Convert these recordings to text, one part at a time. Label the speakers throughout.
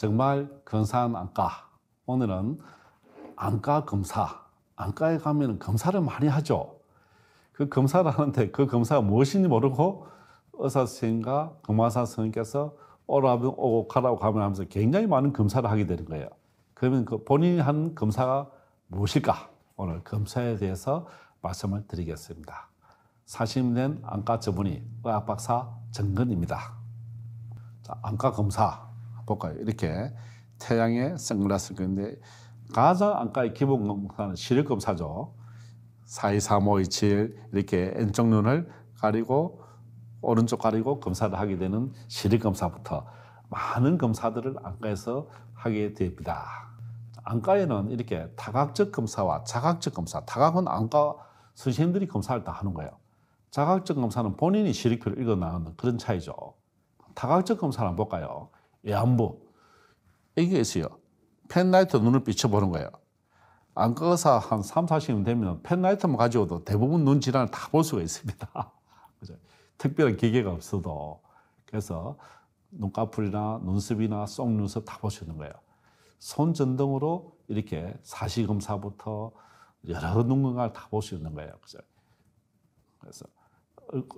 Speaker 1: 정말 근사한 안과. 오늘은 안과 검사. 안과에 가면 검사를 많이 하죠. 그 검사를 하는데 그 검사가 무엇인지 모르고 의사 선생님과 검화사 선생님께서 오고 가라고 가면 하면서 굉장히 많은 검사를 하게 되는 거예요. 그러면 그 본인이 한 검사가 무엇일까? 오늘 검사에 대해서 말씀을 드리겠습니다. 40년 된 안과 전문의 의학 박사 정근입니다. 자, 안과 검사 볼까요? 이렇게 태양의 선글라스를 꼈는데 가장 안과의 기본 검사는 시력 검사죠. 423527 이렇게 왼쪽 눈을 가리고 오른쪽 가리고 검사를 하게 되는 시력 검사부터 많은 검사들을 안과에서 하게 됩니다. 안과에는 이렇게 다각적 검사와 자각적 검사, 다각은 안과 선생님들이 검사를 다 하는 거예요. 자각적 검사는 본인이 시력표를 읽어 나가는 그런 차이죠. 다각적 검사를 한번 볼까요? 외안부. 이게 있어요. 펜라이트 눈을 비춰보는 거예요. 안과 의사 한 3, 40년 되면 펜라이트만 가지고도 대부분 눈 질환을 다 볼 수가 있습니다. 그죠? 특별한 기계가 없어도. 그래서 눈꺼풀이나 눈썹이나 쏙눈썹 다 볼 수 있는 거예요. 손전등으로 이렇게 사시검사부터 여러 눈 건강을 다 볼 수 있는 거예요. 그죠? 그래서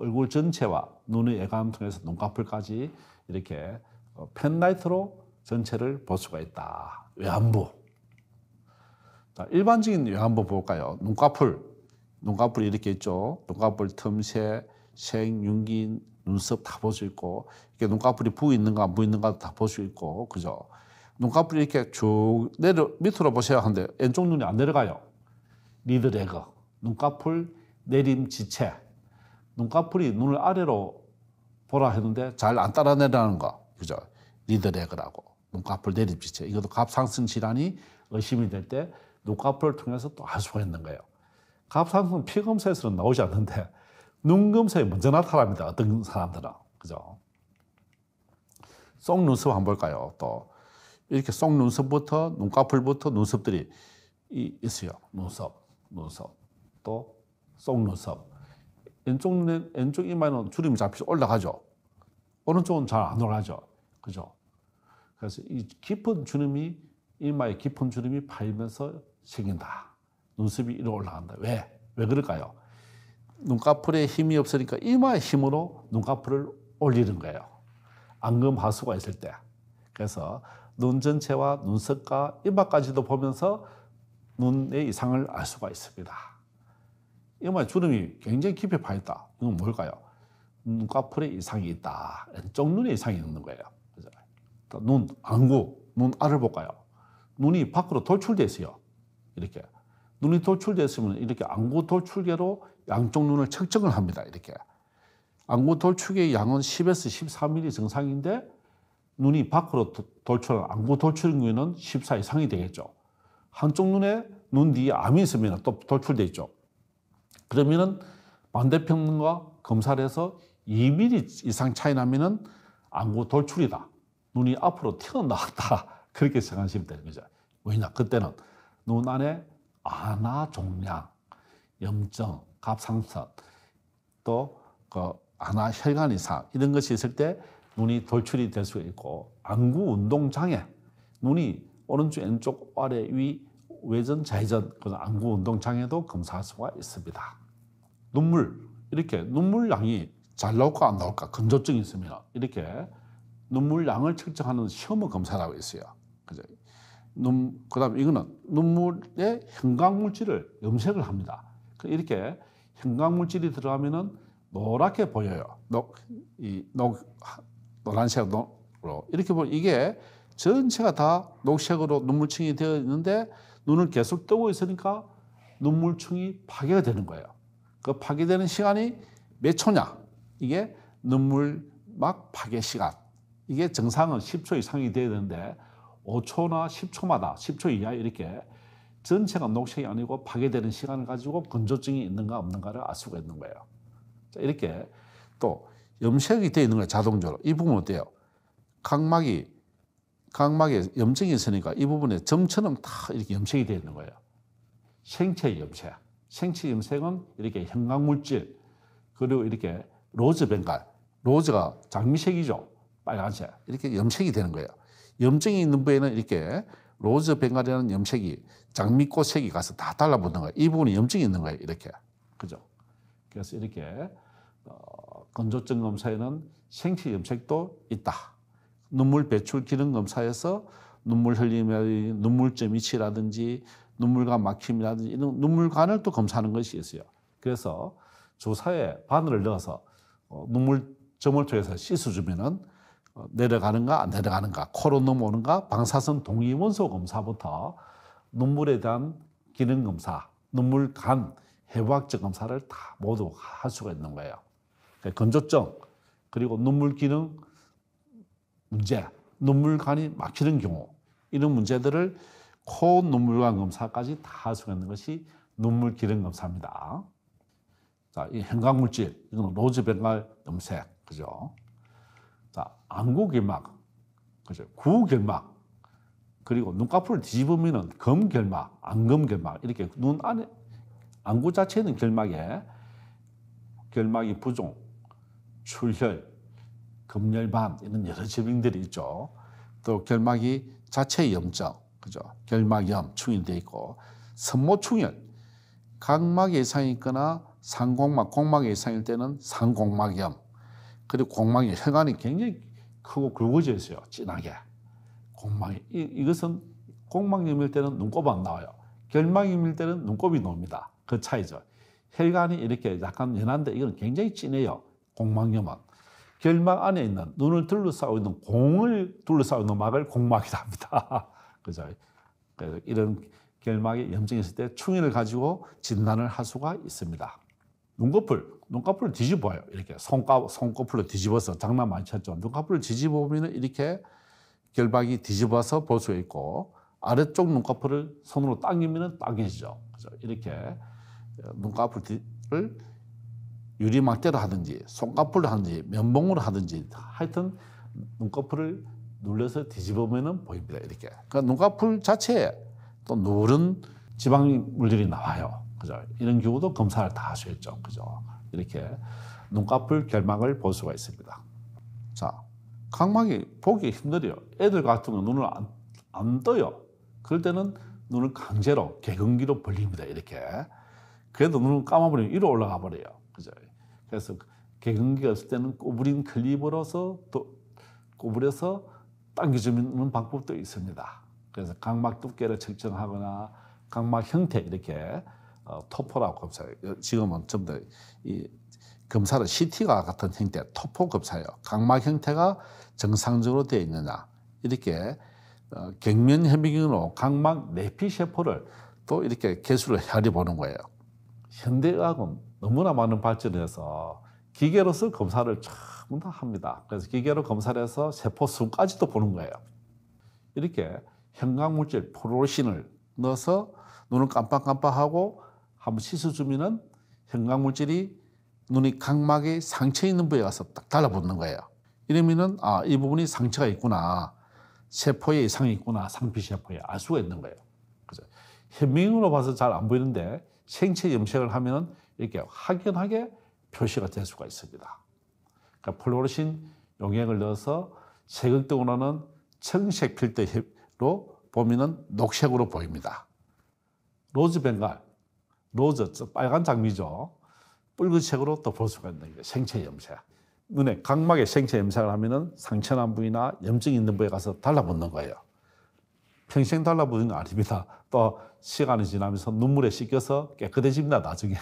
Speaker 1: 얼굴 전체와 눈의 애감을 통해서 눈꺼풀까지 이렇게 펜라이트로 전체를 볼 수가 있다. 외안부. 자, 일반적인 외안부 볼까요? 눈꺼풀이 이렇게 있죠. 눈꺼풀 틈새, 생, 윤기, 눈썹 다 볼 수 있고, 이렇게 눈꺼풀이 부어 있는가 안 부어 있는가 다 볼 수 있고, 그죠? 눈꺼풀이 이렇게 쭉 밑으로 보셔야 하는데 왼쪽 눈이 안 내려가요. 리드레그, 눈꺼풀 내림 지체. 눈꺼풀이 눈을 아래로 보라 했는데 잘 안 따라 내려가는 거, 그죠? 리드레그라고. 눈꺼풀 내림 지체. 이것도 갑상선 질환이 의심이 될 때 눈꺼풀을 통해서 또 알 수가 있는 거예요. 갑상선 피검사에서는 나오지 않는데 눈 검사에 먼저 나타납니다. 어떤 사람들은. 그죠? 쏙눈썹 한번 볼까요? 또 이렇게 쏙눈썹부터 눈꺼풀부터 눈썹들이 있어요. 눈썹. 또 쏙눈썹. 왼쪽 이마에는 주름이 잡혀서 올라가죠. 오른쪽은 잘 안 올라가죠. 그죠? 그래서 이 깊은 주름이, 이마에 깊은 주름이 파이면서 생긴다. 눈썹이 이리 올라간다. 왜 그럴까요? 눈꺼풀에 힘이 없으니까 이마의 힘으로 눈꺼풀을 올리는 거예요. 안검하수가 있을 때. 그래서 눈 전체와 눈썹과 이마까지도 보면서 눈의 이상을 알 수가 있습니다. 이마에 주름이 굉장히 깊이 파 있다. 이건 뭘까요? 눈꺼풀에 이상이 있다. 왼쪽 눈에 이상이 있는 거예요. 눈, 안구, 눈 알을 볼까요? 눈이 밖으로 돌출되어 있어요. 이렇게. 눈이 돌출되어 있으면 이렇게 안구 돌출계로 양쪽 눈을 측정을 합니다. 이렇게. 안구 돌출계의 양은 10에서 14mm 정상인데 눈이 밖으로 돌출한 안구 돌출계는 14 이상이 되겠죠. 한쪽 눈에 눈 뒤에 암이 있으면 또 돌출되어 있죠. 그러면은 반대편 눈과 검사를 해서 2mm 이상 차이 나면은 안구 돌출이다. 눈이 앞으로 튀어나왔다. 그렇게 생각하시면 되는 거죠. 왜냐? 그때는 눈 안에 안화 종양, 염증, 갑상선, 또 그 안화 혈관 이상 이런 것이 있을 때 눈이 돌출이 될 수 있고, 안구 운동 장애, 눈이 오른쪽, 왼쪽, 아래, 위, 외전, 좌회전 그런 안구 운동 장애도 검사할 수가 있습니다. 이렇게 눈물 양이 잘 나올까 안 나올까 건조증이 있으면 이렇게 눈물 양을 측정하는 시험을 검사라고 있어요. 그죠? 그다음에 이거는 눈물에 형광물질을 염색을 합니다. 이렇게 형광물질이 들어가면은 노랗게 보여요. 노란색으로 이렇게 보면 이게 전체가 다 녹색으로 눈물층이 되어 있는데 눈을 계속 뜨고 있으니까 눈물층이 파괴가 되는 거예요. 그 파괴되는 시간이 몇 초냐? 이게 눈물막 파괴 시간. 이게 정상은 10초 이상이 돼야 되는데 5초나 10초마다 10초 이하 이렇게 전체가 녹색이 아니고 파괴되는 시간을 가지고 건조증이 있는가 없는가를 알 수가 있는 거예요. 자, 이렇게 또 염색이 되어 있는 거예요. 자동적으로. 이 부분 어때요? 각막에 염증이 있으니까 이 부분에 점처럼 다 이렇게 염색이 되어 있는 거예요. 생체 염색. 생체 염색은 이렇게 형광물질, 그리고 이렇게 로즈 뱅갈, 로즈가 장미색이죠. 빨간색. 이렇게 염색이 되는 거예요. 염증이 있는 부위는 이렇게 로즈 벵갈이라는 염색이 장미꽃색이 가서 다 달라붙는 거예요. 이 부분이 염증이 있는 거예요. 이렇게. 그죠? 그래서 이렇게 건조증 검사에는 생체 염색도 있다. 눈물 배출 기능 검사에서 눈물 흘림이 눈물점 위치라든지 눈물관 막힘이라든지 이런 눈물관을 또 검사하는 것이 있어요. 그래서 주사에 바늘을 넣어서 눈물점을 통해서 씻어주면은 내려가는가 안 내려가는가, 코로 넘어오는가, 방사선 동위 원소 검사부터 눈물에 대한 기능 검사, 눈물간 해부학적 검사를 다 모두 할 수가 있는 거예요. 건조증, 그리고 눈물 기능 문제, 눈물관이 막히는 경우 이런 문제들을 코 눈물관 검사까지 다 할 수가 있는 것이 눈물 기능 검사입니다. 자, 이 형광물질, 이거는 로즈 벵갈 염색, 그죠? 자, 안구결막, 그죠? 구결막, 그리고 눈꺼풀을 뒤집으면은 검결막, 안검결막, 이렇게 눈 안에, 안구 자체에는 결막이 부종, 출혈, 검열반, 이런 여러 질병들이 있죠. 또 결막이 자체 염증, 그죠? 결막염, 충혈되어 있고, 선모충혈, 각막에 이상이 있거나 상공막, 공막에 이상일 때는 상공막염, 그리고 공막이 혈관이 굉장히 크고 굵어져 있어요. 진하게. 공막이. 이것은 공막염일 때는 눈곱이 안 나와요. 결막염일 때는 눈곱이 나옵니다. 그 차이죠. 혈관이 이렇게 약간 연한데 이건 굉장히 진해요. 공막염은. 결막 안에 있는 눈을 둘러싸고 있는 공을 둘러싸고 있는 막을 공막이라 합니다. 그죠? 그래서 이런 결막에 염증이 있을 때 충혈을 가지고 진단을 할 수가 있습니다. 눈꺼풀을 뒤집어요. 이렇게 손꺼풀로 뒤집어서 장난 많이 쳤죠. 눈꺼풀을 뒤집어 보면 이렇게 결박이 뒤집어서 볼 수 있고, 아래쪽 눈꺼풀을 손으로 당기면 당겨지죠. 그죠? 이렇게 눈꺼풀을 유리막대로 하든지, 손꺼풀로 하든지, 면봉으로 하든지, 하여튼 눈꺼풀을 눌러서 뒤집으면 보입니다. 이렇게. 그러니까 눈꺼풀 자체에 또 누런 지방 물질이 나와요. 그죠? 이런 경우도 검사를 다 할 수 있죠. 그죠? 이렇게 눈꺼풀 결막을 볼 수가 있습니다. 자, 각막이 보기 힘들어요. 애들 같은 건 눈을 안 떠요. 그럴 때는 눈을 강제로 개근기로 벌립니다. 이렇게. 그래도 눈을 감아버리면 위로 올라가 버려요. 그죠? 그래서 개근기가 없을 때는 꼬부린 클립으로서 또 꼬부려서 당겨주는 방법도 있습니다. 그래서 각막 두께를 측정하거나 각막 형태 이렇게 토포라고 검사해요. 지금은 좀 더 이 검사를 CT가 같은 형태 토포 검사예요. 각막 형태가 정상적으로 되어 있느냐, 이렇게 경면 현미경으로 각막 내피 세포를 또 이렇게 개수를 헤아려 보는 거예요. 현대의학은 너무나 많은 발전을 해서 기계로서 검사를 전부 다 합니다. 그래서 기계로 검사를 해서 세포 수까지도 보는 거예요. 이렇게 형광물질 플루오레신을 넣어서 눈을 깜빡깜빡하고 한번 씻어주면은 형광물질이 눈이 각막에 상처 있는 부위에 가서 딱 달라붙는 거예요. 이러면은 이 부분이 상처가 있구나, 세포에 이상이 있구나, 상피세포에 알 수가 있는 거예요. 그죠? 현미경으로 봐서 잘 안 보이는데 생체 염색을 하면 이렇게 확연하게 표시가 될 수가 있습니다. 그러니까 플루오레신 용액을 넣어서 색극등으로는 청색 필터로 보면은 녹색으로 보입니다. 로즈 벵갈, 로즈 빨간 장미죠. 붉은색으로 또 볼 수가 있는 게 생체 염색. 눈에 각막에 생체 염색을 하면은 상처난 부위나 염증 있는 부위에 가서 달라붙는 거예요. 평생 달라붙는 건 아닙니다. 또 시간이 지나면서 눈물에 씻겨서 깨끗해집니다. 나중에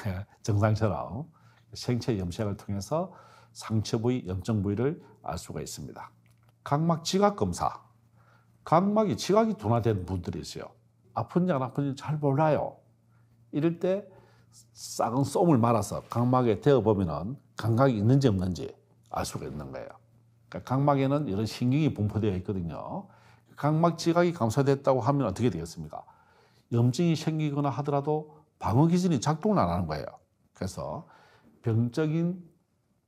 Speaker 1: 정상처럼. 생체 염색을 통해서 상처 부위, 염증 부위를 알 수가 있습니다. 각막 지각 검사. 각막이 지각이 둔화된 분들이 있어요. 아픈지 안 아픈지 잘 몰라요. 이럴 때 작은 솜을 말아서 각막에 대어보면 감각이 있는지 없는지 알 수가 있는 거예요. 그러니까 각막에는 이런 신경이 분포되어 있거든요. 각막 지각이 감소됐다고 하면 어떻게 되겠습니까? 염증이 생기거나 하더라도 방어 기전이 작동을 안 하는 거예요. 그래서 병적인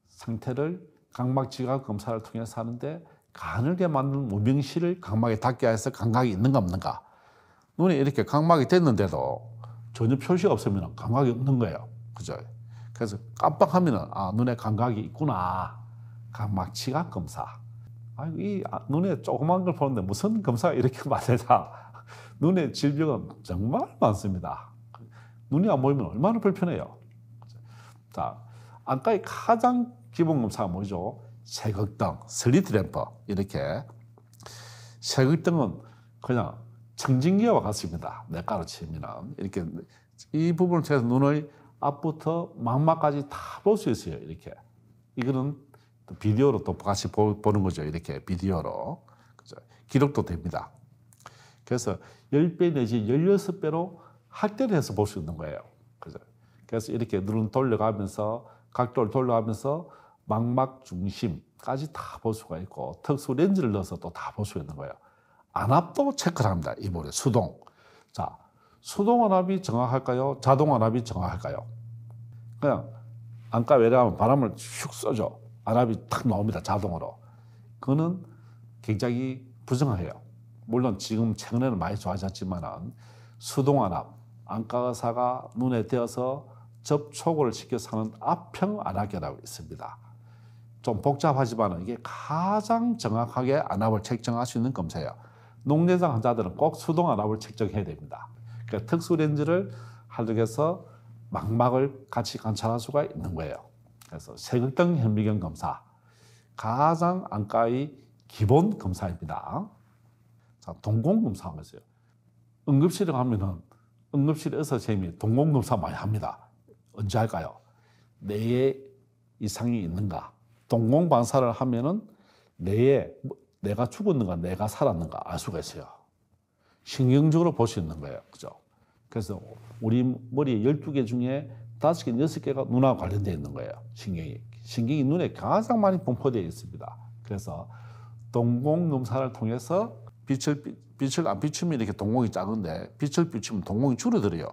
Speaker 1: 상태를 각막 지각 검사를 통해서 하는데 가늘게 만든 무명실을 각막에 닿게 해서 감각이 있는가 없는가. 눈에 이렇게 각막이 됐는데도 전혀 표시가 없으면 감각이 없는 거예요. 그죠? 그래서 깜빡하면 눈에 감각이 있구나. 각막 지각 검사. 눈에 조그만 걸 보는데 무슨 검사가 이렇게 많으냐. 눈의 질병은 정말 많습니다. 눈이 안 보이면 얼마나 불편해요. 자, 안과의 가장 기본 검사가 뭐죠? 색극등, 슬리트 램프. 이렇게. 색극등은 그냥 청진기와 같습니다. 내과로 치면. 이렇게 이 부분을 통해서 눈의 앞부터 망막까지 다 볼 수 있어요. 이렇게. 이거는 비디오로 또 같이 보는 거죠. 이렇게 비디오로. 그죠? 기록도 됩니다. 그래서 10배 내지 16배로 확대를 해서 볼 수 있는 거예요. 그죠? 그래서 이렇게 눈을 돌려가면서 각도를 돌려가면서 망막 중심까지 다 볼 수가 있고 특수 렌즈를 넣어서 또 다 볼 수 있는 거예요. 안압도 체크를 합니다. 이번에 수동. 자, 수동 안압이 정확할까요? 자동 안압이 정확할까요? 그냥 안과 외래하면 바람을 슉 쏘죠. 안압이 탁 나옵니다. 자동으로. 그거는 굉장히 부정해요. 물론 지금 최근에는 많이 좋아졌지만 수동 안압, 안과 의사가 눈에 대어서 접촉을 시켜서 하는 압형 안압계라고 있습니다. 좀 복잡하지만 이게 가장 정확하게 안압을 측정할 수 있는 검사예요. 녹내장 환자들은 꼭 수동 안압을 측정해야 됩니다. 그러니까 특수 렌즈를 활용해서 망막을 같이 관찰할 수가 있는 거예요. 그래서 색극등 현미경 검사, 가장 안과의 기본 검사입니다. 자, 동공검사 하면 있어요. 응급실에 가면은 응급실 의사 선생님이 동공검사 많이 합니다. 언제 할까요? 뇌에 이상이 있는가? 동공반사를 하면은 뇌에 내가 죽었는가, 내가 살았는가 알 수가 있어요. 신경적으로 볼 수 있는 거예요. 그죠? 그래서 우리 머리 12개 중에 5개, 6개가 눈하고 관련되어 있는 거예요. 신경이 눈에 가장 많이 분포되어 있습니다. 그래서 동공검사를 통해서 빛을 안 비추면 이렇게 동공이 작은데 빛을 비추면 동공이 줄어들어요.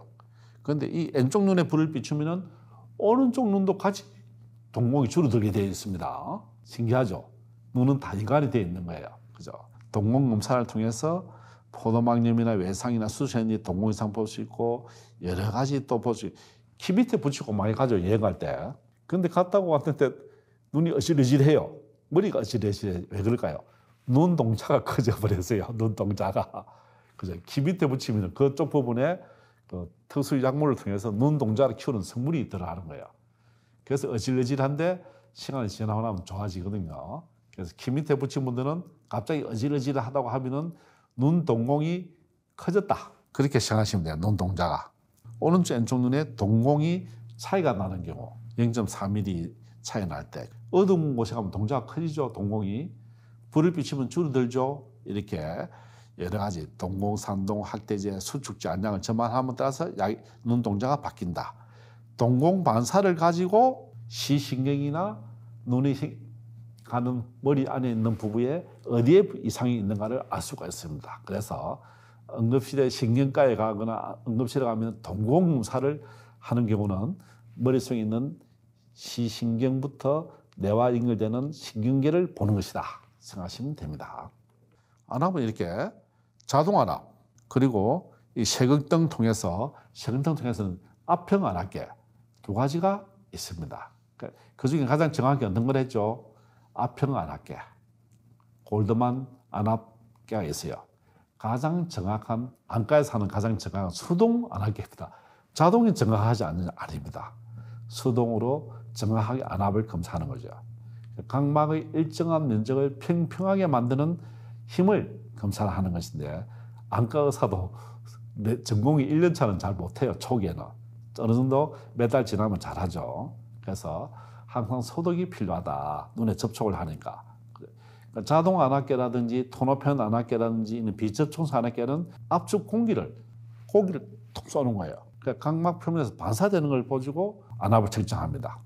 Speaker 1: 그런데 이 왼쪽 눈에 불을 비추면 오른쪽 눈도 같이 동공이 줄어들게 되어 있습니다. 신기하죠? 눈은 단위관이 되어 있는 거예요. 그죠? 동공검사를 통해서 포도막염이나 외상이나 수술했는지 동공 이상 볼 수 있고 여러 가지 또 볼 수 있고 키 밑에 붙이고 많이 가죠. 여행할 때. 근데 갔다고 왔는데 눈이 어질어질해요. 머리가 어질어질해. 왜 그럴까요? 눈동자가 커져버렸어요. 눈동자가. 그죠? 키 밑에 붙이면 그쪽 부분에 그 특수 약물을 통해서 눈동자를 키우는 성분이 들어가는 거예요. 그래서 어질어질한데 시간이 지나고 나면 좋아지거든요. 그래서 키 밑에 붙인 분들은 갑자기 어질어질하다고 하면은 눈동공이 커졌다. 그렇게 생각하시면 돼요. 눈동자가. 오른쪽 왼쪽 눈에 동공이 차이가 나는 경우 0.4mm 차이 날 때 어두운 곳에 가면 동자가 커지죠. 동공이. 불을 비추면 줄어들죠. 이렇게 여러 가지 동공, 산동, 확대제, 수축제, 안양을 전환함에 따라서 눈동자가 바뀐다. 동공 반사를 가지고 시신경이나 눈이 가는 머리 안에 있는 부부에 어디에 이상이 있는가를 알 수가 있습니다. 그래서 응급실에 신경과에 가거나 응급실에 가면 동공검사를 하는 경우는 머릿속에 있는 시신경부터 뇌와 연결되는 신경계를 보는 것이다 생각하시면 됩니다. 안압은 이렇게 자동 안압 그리고 이 색극등 통해서는 압형 안압계 두 가지가 있습니다. 그 중에 가장 정확히 어떤 걸 했죠? 압형 안압계, 골드만 안압계가 있어요. 가장 정확한 안과에서 하는 가장 정확한 수동 안압계입니다. 자동이 정확하지 아닙니다. 수동으로 정확하게 안압을 검사하는 거죠. 각막의 일정한 면적을 평평하게 만드는 힘을 검사를 하는 것인데 안과 의사도 전공이 1년 차는 잘 못해요. 초기에는. 어느 정도 몇 달 지나면 잘하죠. 그래서 항상 소독이 필요하다. 눈에 접촉을 하니까. 자동 안압계라든지 토너펜 안압계라든지 비접촉성 안압계는 압축 고기를 톡 쏘는 거예요. 그러니까 각막 표면에서 반사되는 걸 보여주고 안압을 측정합니다.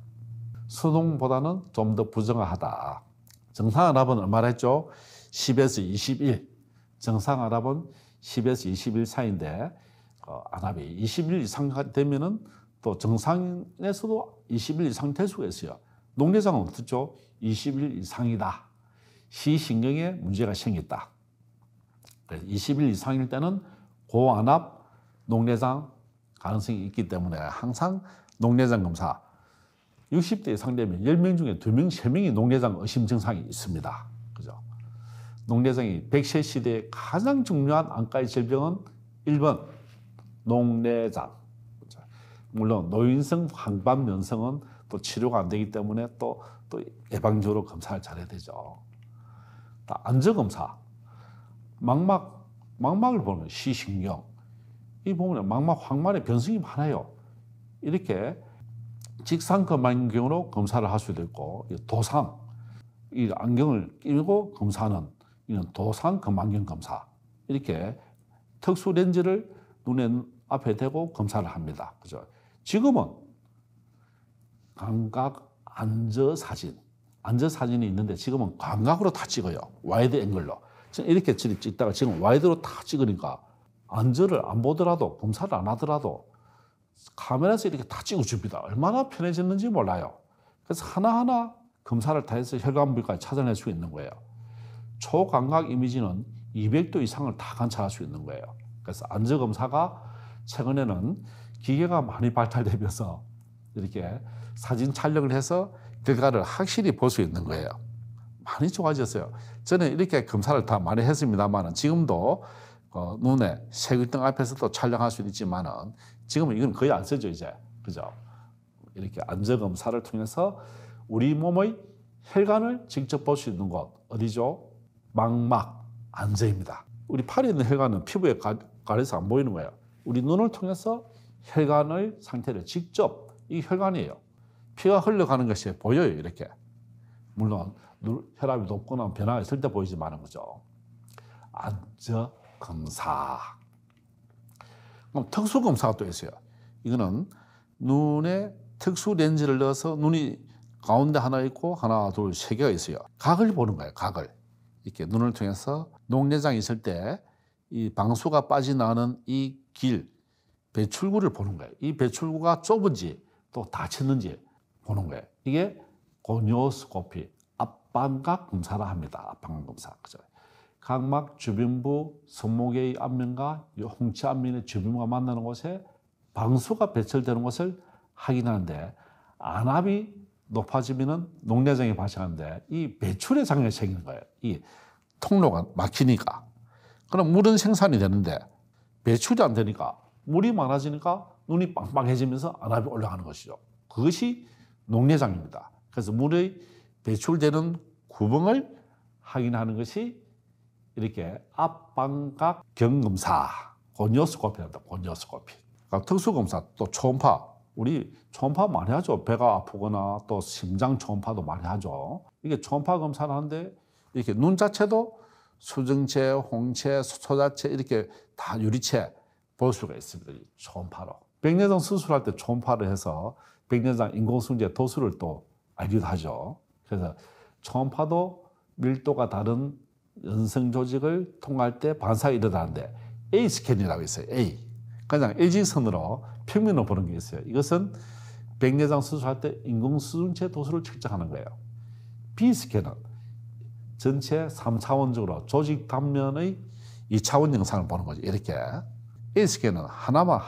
Speaker 1: 수동보다는 좀 더 부정하다. 정상 안압은 얼마나 했죠? 10에서 21. 정상 안압은 10에서 21 사이인데 안압이 21 이상 되면은 또 정상에서도 21 이상 될 수가 있어요. 녹내장은 어떻죠? 21 이상이다. 시신경에 문제가 생겼다. 21 이상일 때는 고안압 녹내장 가능성이 있기 때문에 항상 녹내장 검사 60대 이상 되면 10명 중에 2명, 3명이 녹내장 의심 증상이 있습니다. 그죠? 녹내장이 100세 시대에 가장 중요한 안과의 질병은 1번 녹내장. 물론 노인성 황반면성은 또 치료가 안 되기 때문에 또 예방적으로 검사를 잘해야 되죠. 안저검사. 망막을 보는 시신경. 이 보면 망막 황만의 변성이 많아요. 이렇게 직상검안경으로 검사를 할 수도 있고, 도상, 이 안경을 끼고 검사하는 이런 도상 검안경 검사. 이렇게 특수 렌즈를 눈에 앞에 대고 검사를 합니다. 그죠? 지금은 감각 안저사진. 안저사진이 있는데 지금은 감각으로 다 찍어요. 와이드 앵글로. 이렇게 찍다가 지금 와이드로 다 찍으니까 안저를 안 보더라도, 검사를 안 하더라도 카메라에서 이렇게 다 찍어줍니다. 얼마나 편해졌는지 몰라요. 그래서 하나하나 검사를 다 해서 혈관부위까지 찾아낼 수 있는 거예요. 초감각 이미지는 200도 이상을 다 관찰할 수 있는 거예요. 그래서 안저검사가 최근에는 기계가 많이 발달되면서 이렇게 사진 촬영을 해서 결과를 확실히 볼 수 있는 거예요. 많이 좋아졌어요. 저는 이렇게 검사를 다 많이 했습니다만 지금도 눈에 색일등 앞에서도 촬영할 수 있지만은 지금은 이건 거의 안 쓰죠, 이제. 그죠? 이렇게 안저검사를 통해서 우리 몸의 혈관을 직접 볼 수 있는 곳, 어디죠? 망막, 안저입니다. 우리 팔에 있는 혈관은 피부에 가려서 안 보이는 거예요. 우리 눈을 통해서 혈관의 상태를 직접, 이 혈관이에요. 피가 흘러가는 것이 보여요, 이렇게. 물론 혈압이 높거나 변화가 있을 때 보이지 않은 거죠. 안저검사. 그럼 특수검사가 또 있어요. 이거는 눈에 특수 렌즈를 넣어서 눈이 가운데 하나 있고 하나, 둘, 세 개가 있어요. 각을 보는 거예요, 각을. 이렇게 눈을 통해서 녹내장이 있을 때 이 방수가 빠져나오는 이 길, 배출구를 보는 거예요. 이 배출구가 좁은지 또 닫혔는지 보는 거예요. 이게 고뇨스코피, 앞방각 검사라 합니다. 앞방각 검사. 그죠? 각막 주변부 손목의 앞면과 홍채 앞면의 주변부가 만나는 곳에 방수가 배출되는 것을 확인하는데, 안압이 높아지면 녹내장이 발생하는데 이 배출의 장애가 생기는 거예요. 이 통로가 막히니까. 그럼 물은 생산이 되는데 배출이 안 되니까, 물이 많아지니까 눈이 빵빵해지면서 안압이 올라가는 것이죠. 그것이 녹내장입니다. 그래서 물의 배출되는 구멍을 확인하는 것이 이렇게 앞방각 경검사, 고뇨스코피입니다. 고뇨스코피. 그러니까 특수검사, 또 초음파. 우리 초음파 많이 하죠. 배가 아프거나 또 심장 초음파도 많이 하죠. 이게 초음파 검사를 하는데 이렇게 눈 자체도 수정체, 홍채, 소자체 이렇게 다 유리체 볼 수가 있습니다. 초음파로. 백내장 수술할 때 초음파를 해서 백내장 인공수정제 도수를 또 알기도 하죠. 그래서 초음파도 밀도가 다른 연성 조직을 통할 때 반사가 일어나는데 A 스캔이라고 있어요. A. 그냥 일직선으로 평면으로 보는 게 있어요. 이것은 백내장 수술할 때 인공수정체 도수를 측정하는 거예요. B 스캔은 전체 3차원적으로 조직 단면의 2차원 영상을 보는 거죠. 이렇게. A 스캔은 하나만,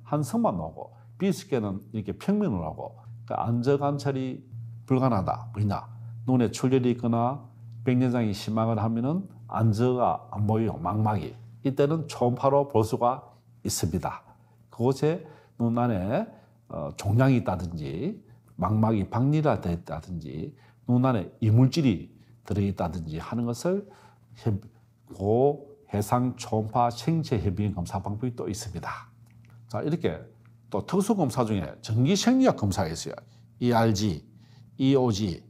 Speaker 1: 한 선만 나오고, B 스캔은 이렇게 평면으로 하고, 그러니까 안저 관찰이 불가능하다. 뭐냐? 눈에 출혈이 있거나 백내장이 심하거나 하면은 안저가 안 보여요. 망막이. 이때는 초음파로 볼 수가 있습니다. 그곳에 눈 안에 종양이 있다든지, 망막이 박리가 되어 있다든지, 눈 안에 이물질이 들어있다든지 하는 것을 고해상 초음파 생체 협인 검사 방법이 또 있습니다. 자, 이렇게 또 특수 검사 중에 전기 생리학 검사가 있어요. ERG, EOG,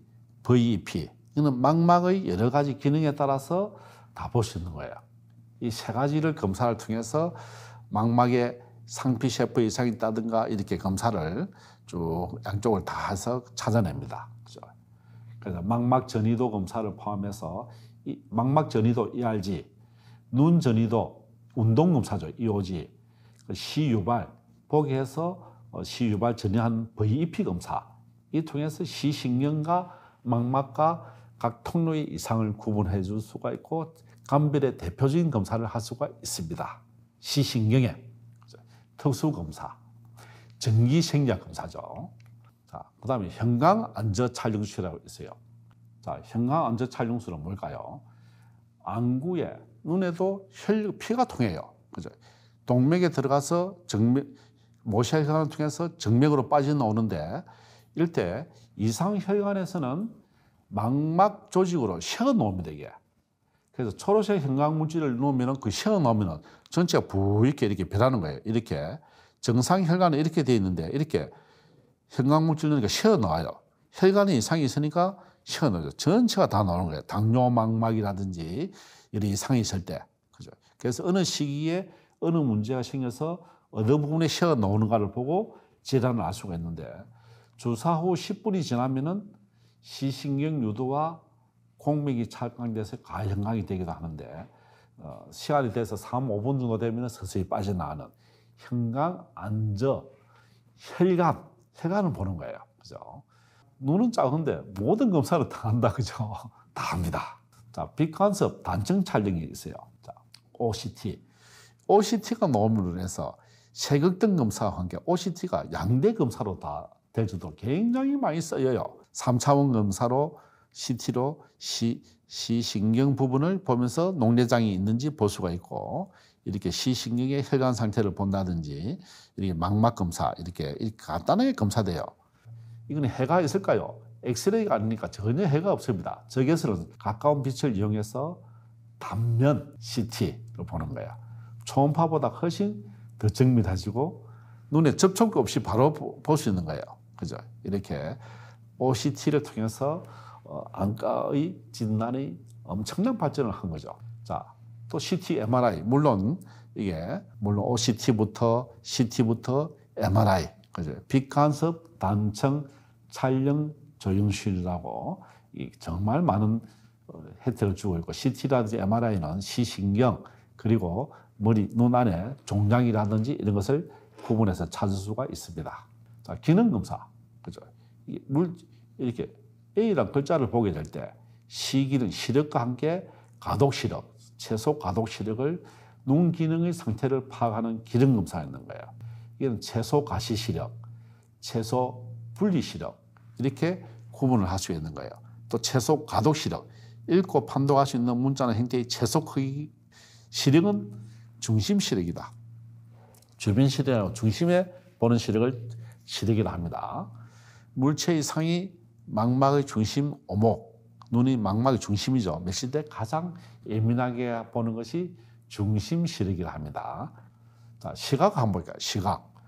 Speaker 1: VEP. 이는 망막의 여러 가지 기능에 따라서 다 볼 수 있는 거예요. 이 세 가지를 검사를 통해서 망막에 상피 셰프 이상이 있다든가 이렇게 검사를 쭉 양쪽을 다 해서 찾아냅니다. 그죠? 그래서 망막 전이도 검사를 포함해서 이 망막 전이도 ERG, 눈 전이도 운동 검사죠. EOG, 시유발, 보게 해서 시유발 전이한 VEP 검사. 이 통해서 시신경과 망막과 각 통로의 이상을 구분해 줄 수가 있고 감별의 대표적인 검사를 할 수가 있습니다. 시신경의 특수검사, 전기생리학 검사죠. 자, 그 다음에 현강 안저 촬영술이라고 있어요. 자, 현강 안저 촬영술은 뭘까요? 안구에 눈에도 피가 통해요. 그죠? 동맥에 들어가서 모세혈관을 통해서 정맥으로 빠져나오는데 이럴 때 이상혈관에서는 망막 조직으로 셔 놓습니다, 이게. 그래서 초록색 형광물질을 놓으면 그 셔 놓으면 전체가 부익게 이렇게 변하는 거예요. 이렇게 정상 혈관은 이렇게 되어 있는데 이렇게 형광물질 넣으니까 셔 나와요. 혈관에 이상이 있으니까 셔 나오죠. 전체가 다 나오는 거예요. 당뇨망막이라든지 이런 이상이 있을 때. 그죠? 그래서 어느 시기에 어느 문제가 생겨서 어느 부분에 셔 나오는가를 보고 질환을 알 수가 있는데 주사 후 10분이 지나면은 시신경 유도와 공맥이 착강돼서 가혈관이 되기도 하는데 시간이 돼서 3, 5분 정도 되면 서서히 빠져나가는 형광, 안저, 혈관을 보는 거예요. 그죠? 눈은 작은데 모든 검사를 다 한다. 그죠? 다 합니다. 자, 빛간섭 단층 촬영이 있어요. 자, OCT. OCT가 나옴으로 해서 세극등 검사와 함께 OCT가 양대 검사로 다 될 정도로 굉장히 많이 쓰여요. 3차원 검사로 CT로 시신경 부분을 보면서 녹내장이 있는지 볼 수가 있고 이렇게 시신경의 혈관 상태를 본다든지 이렇게 망막 검사 이렇게 간단하게 검사돼요. 이건 해가 있을까요? 엑스레이가 아니니까 전혀 해가 없습니다. 저기에서는 가까운 빛을 이용해서 단면 CT를 보는 거예요. 초음파보다 훨씬 더 정밀해지고 눈에 접촉도 없이 바로 볼 수 있는 거예요. 그죠? 이렇게 OCT를 통해서 안과의 진단이 엄청난 발전을 한 거죠. 자, 또 CT, MRI. 물론 OCT부터 CT부터 MRI. 그죠? 빛간섭 단층 촬영 조영술이라고 정말 많은 혜택을 주고 있고 CT라든지 MRI는 시신경 그리고 머리, 눈 안에 종양이라든지 이런 것을 구분해서 찾을 수가 있습니다. 자, 기능검사. 그죠? 이렇게 A란 글자를 보게 될 때 시기는 시력과 함께 가독 시력, 최소 가독 시력을 눈 기능의 상태를 파악하는 기능검사가 있는 거예요. 이건 최소 가시 시력, 최소 분리 시력 이렇게 구분을 할 수 있는 거예요. 또 최소 가독 시력, 읽고 판독할 수 있는 문자나 형태의 최소 크기 시력은 중심 시력이다. 주변 시력하고 중심에 보는 시력을 시력이라 합니다. 물체의 상이 망막의 중심 오목, 눈이 망막의 중심이죠. 메실 때 가장 예민하게 보는 것이 중심 시력이라 합니다. 자, 시각 한번 볼까요?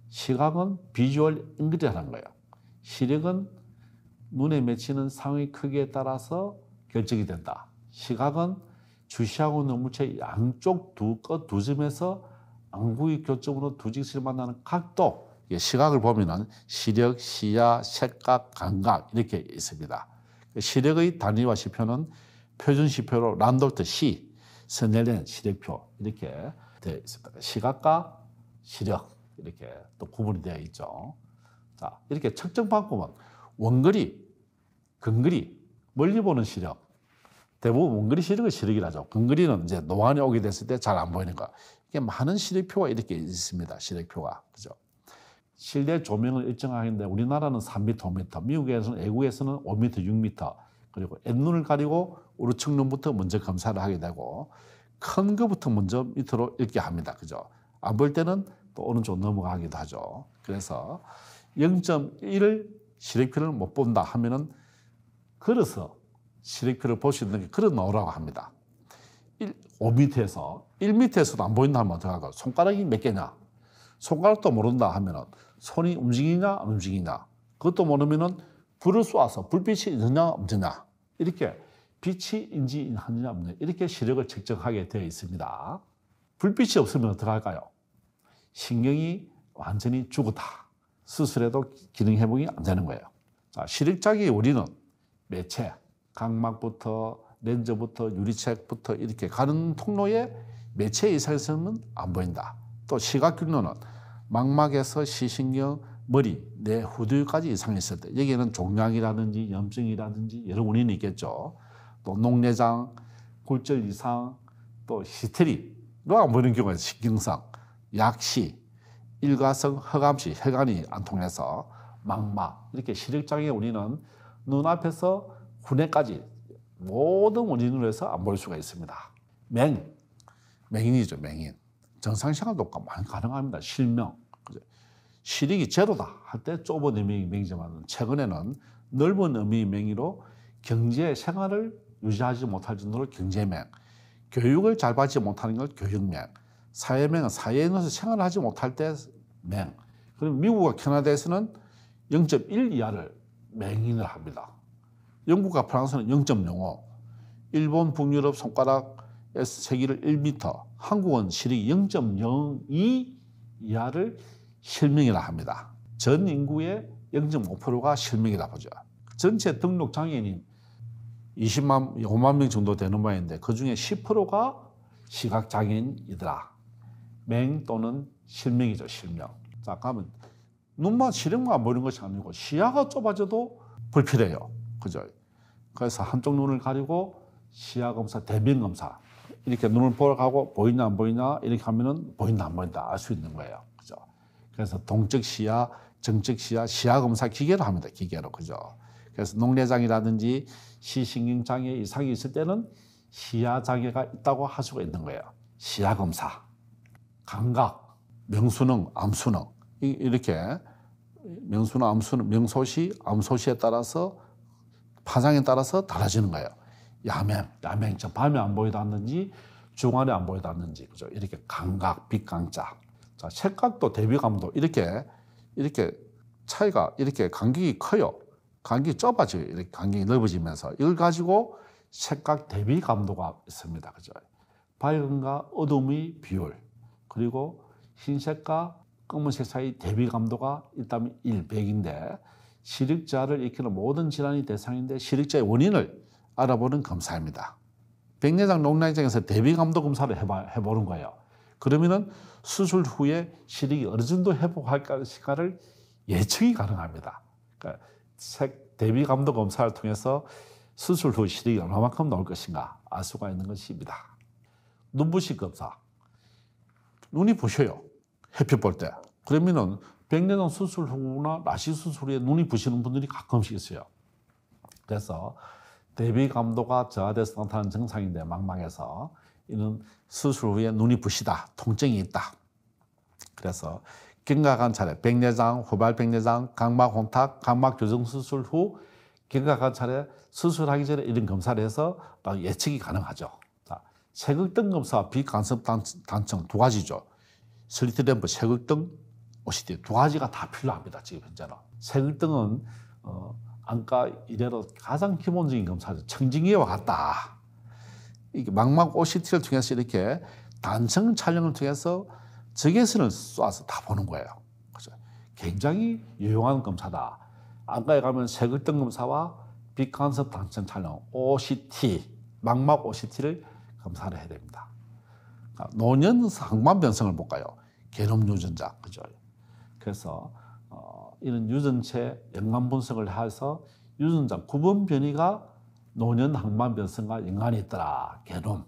Speaker 1: 시각은 비주얼 인그리라는 거예요. 시력은 눈에 맺히는 상의 크기에 따라서 결정이 된다. 시각은 주시하고 있는 물체의 양쪽 두 점에서 안구의 교점으로 두 직선을 만나는 각도, 시각을 보면은 시력, 시야, 색각, 감각 이렇게 있습니다. 시력의 단위와 시표는 표준 시표로 란도트 시, 스넬렌 시력표 이렇게 되어 있습니다. 시각과 시력 이렇게 또 구분이 되어 있죠. 자, 이렇게 측정 방법은 원거리, 근거리, 멀리 보는 시력. 대부분 원거리 시력을 시력이라 하죠. 근거리는 이제 노안이 오게 됐을 때 잘 안 보이는 거. 이게 많은 시력표가 이렇게 있습니다. 시력표가. 그죠? 실내 조명을 일정하는데 우리나라는 3m, 5m, 미국에서는 외국에서는 5m, 6m 그리고 앵눈을 가리고 우측 눈부터 먼저 검사를 하게 되고 큰 거부터 먼저 밑으로 읽게 합니다. 그죠? 안 볼 때는 또 오른쪽 넘어가기도 하죠. 그래서 0.1을 시력표를 못 본다 하면은 걸어서 시력표를 볼 수 있는 게 걸어 나오라고 합니다. 5m에서 1m에서도 안 보인다 하면 어떡하고 손가락이 몇 개냐? 손가락도 모른다 하면은 손이 움직이냐 안 움직이냐? 그것도 모르면은 불을 쏘아서 불빛이 있느냐 없느냐? 이렇게 빛이 인지하느냐 없느냐? 이렇게 시력을 측정하게 되어 있습니다. 불빛이 없으면 어떡할까요? 신경이 완전히 죽었다. 수술해도 기능 회복이 안 되는 거예요. 자, 시력장애의 원인은 매체, 각막부터 렌즈부터 유리책부터 이렇게 가는 통로에 매체 이상에서는 안 보인다. 또 시각균로는 망막에서 시신경, 머리, 뇌 후두까지 이상이 있을 때 여기에는 종양이라든지 염증이라든지 여러 원인이 있겠죠. 또 녹내장, 골절 이상, 또 히스테리로 안 보이는 경우에 신경성, 약시, 일가성, 허감시, 혈관이 안 통해서 망막 이렇게 시력장애 원인은 눈앞에서 후뇌까지 모든 원인으로 해서 안 볼 수가 있습니다. 맹인이죠, 맹인. 정상생활도 많이 가능합니다. 실명. 시력이 제로다 할 때 좁은 의미의 맹이지만 최근에는 넓은 의미의 맹이로 경제 생활을 유지하지 못할 정도로 경제맹, 교육을 잘 받지 못하는 걸 교육맹, 사회맹은 사회에 넣어서 생활을 하지 못할 때 맹. 그리고 미국과 캐나다에서는 0.1 이하를 맹인을 합니다. 영국과 프랑스는 0.05, 일본, 북유럽 손가락에서 세기를 1m, 한국은 시력이 0.02 이하를 실명이라 합니다. 전 인구의 0.5%가 실명이라 보죠. 전체 등록 장애인이 5만 명 정도 되는 모양인데 그중에 10%가 시각장애인이더라. 맹 또는 실명이죠, 실명. 자, 그러면 눈만 시력만 보이는 것이 아니고 시야가 좁아져도 불필요해요. 그죠? 그래서 한쪽 눈을 가리고 시야 검사, 대면 검사 이렇게 눈을 보러 가고 보이나 안 보이나 이렇게 하면은 보인다 안 보인다 알 수 있는 거예요. 그죠? 그래서 동적 시야, 정적 시야, 시야 검사 기계로 합니다. 기계로. 그죠? 그래서 녹내장이라든지 시신경 장애 이상이 있을 때는 시야 장애가 있다고 할 수가 있는 거예요. 시야 검사, 감각, 명수능, 암수능 이렇게 명수능, 암수능, 명소시, 암소시에 따라서 파장에 따라서 달라지는 거예요. 야맹, 저 밤에 안 보이다든지 중간에 안 보이다든지 그죠? 이렇게 감각, 빛강자. 자, 색각도 대비감도 이렇게 차이가 이렇게 간격이 커요. 간격이 좁아져요. 이렇게 간격이 넓어지면서 이걸 가지고 색각 대비감도가 있습니다. 그죠? 밝음과 어둠의 비율 그리고 흰색과 검은색 사이 대비감도가 있다면 100인데 시력자를 일으키는 모든 질환이 대상인데 시력자의 원인을 알아보는 검사입니다. 백내장, 녹내장에서 대비감도 검사를 해보는 거예요. 그러면은 수술 후에 시력이 어느 정도 회복할까를 예측이 가능합니다. 그러니까 대비감도 검사를 통해서 수술 후 시력이 얼마만큼 나올 것인가 알 수가 있는 것입니다. 눈부시 검사. 눈이 부셔요. 햇빛 볼 때. 그러면은 백내장 수술 후나 라식 수술 후에 눈이 부시는 분들이 가끔씩 있어요. 그래서 대비 감도가 저하돼서 나타나는 증상인데 망막에서 이는 수술 후에 눈이 부시다, 통증이 있다. 그래서 경과관찰에 백내장, 후발 백내장, 각막 혼탁, 각막 교정 수술 후 경과관찰에 수술하기 전에 이런 검사를 해서 예측이 가능하죠. 자, 색극등 검사와 비간섭 단청 두 가지죠. 슬리트 램프, 색극등, OCT 두 가지가 다 필요합니다. 지금 현재는. 색극등은 안과 이래로 가장 기본적인 검사죠. 청진기와 같다. 이게 망막 OCT를 통해서 이렇게 단청 촬영을 통해서 적외선을 쏴서 다 보는 거예요. 그죠? 굉장히 유용한 검사다. 안과에 가면 색극등 검사와 빛간섭 단청 촬영 OCT, 망막 OCT를 검사를 해야 됩니다. 노년 항만 변성을 볼까요? 게놈 유전자, 그죠? 그래서 이런 유전체 연관 분석을 해서 유전자 구분 변이가 노년 항만 변성과 연관이 있더라. 게놈,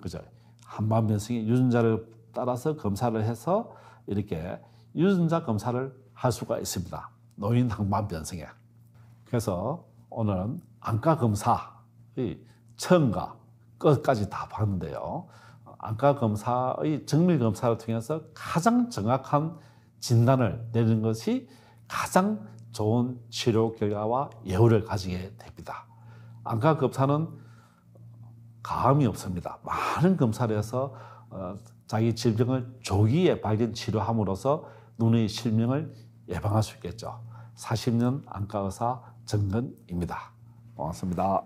Speaker 1: 그죠? 항만 변성의 유전자를 따라서 검사를 해서 이렇게 유전자 검사를 할 수가 있습니다. 노인 항만 변성에. 그래서 오늘은 안과 검사의 처음과 끝까지 다 봤는데요. 안과 검사의 정밀 검사를 통해서 가장 정확한 진단을 내리는 것이 가장 좋은 치료 결과와 예후를 가지게 됩니다. 안과 검사는 가함이 없습니다. 많은 검사를 해서 자기 질병을 조기에 발견 치료함으로써 눈의 실명을 예방할 수 있겠죠. 40년 안과 의사 정근입니다. 고맙습니다.